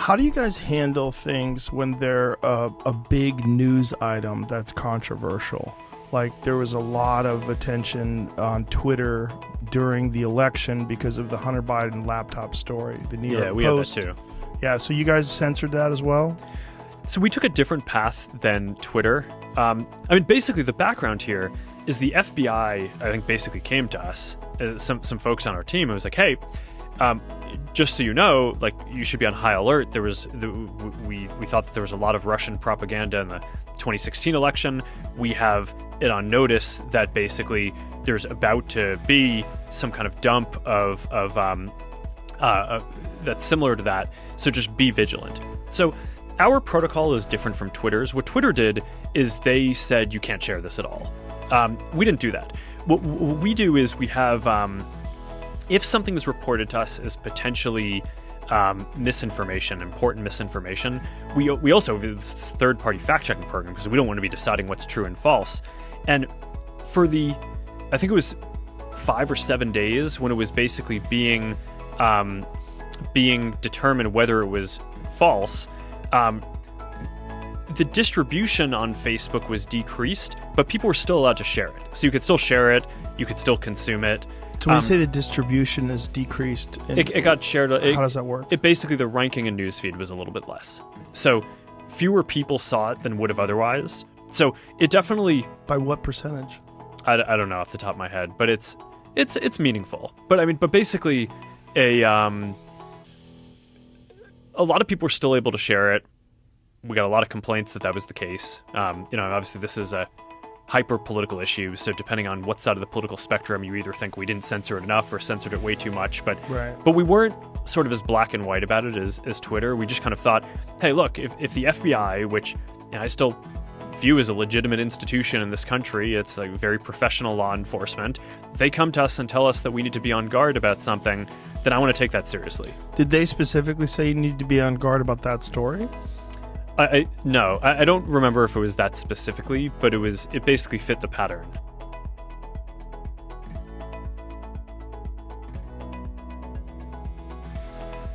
How do you guys handle things when they're a big news item that's controversial? Like there was a lot of attention on Twitter during the election because of the Hunter Biden laptop story. The New York we Post. had that too. Yeah, so you guys censored that as well? So we took a different path than Twitter. Basically the background here is the FBI, I think, basically came to us, some folks on our team, and was like, hey, just so you know, like, you should be on high alert. We thought that there was a lot of Russian propaganda in the 2016 election. We have it on notice that basically there's about to be some kind of dump of that's similar to that. So just be vigilant. So our protocol is different from Twitter's. What Twitter did is they said you can't share this at all. We didn't do that. What we do is we have, if something is reported to us as potentially misinformation, important misinformation, we also have this third-party fact-checking program because we don't want to be deciding what's true and false. And for I think it was 5 or 7 days when it was basically being determined whether it was false, the distribution on Facebook was decreased, but people were still allowed to share it. So you could still share it, you could still consume it. So when you say the distribution is decreased, it got shared. How does that work? It basically, the ranking in newsfeed was a little bit less. So fewer people saw it than would have otherwise. So it definitely... By what percentage? I don't know off the top of my head, but it's meaningful. But basically, a lot of people were still able to share it. We got a lot of complaints that was the case. Obviously this is a hyper-political issue, so depending on what side of the political spectrum, you either think we didn't censor it enough or censored it way too much. But we weren't sort of as black and white about it as Twitter. We just kind of thought, hey, look, if the FBI, which I still view as a legitimate institution in this country, it's like very professional law enforcement, if they come to us and tell us that we need to be on guard about something, then I want to take that seriously. Did they specifically say you need to be on guard about that story? No, I don't remember if it was that specifically, but it basically fit the pattern.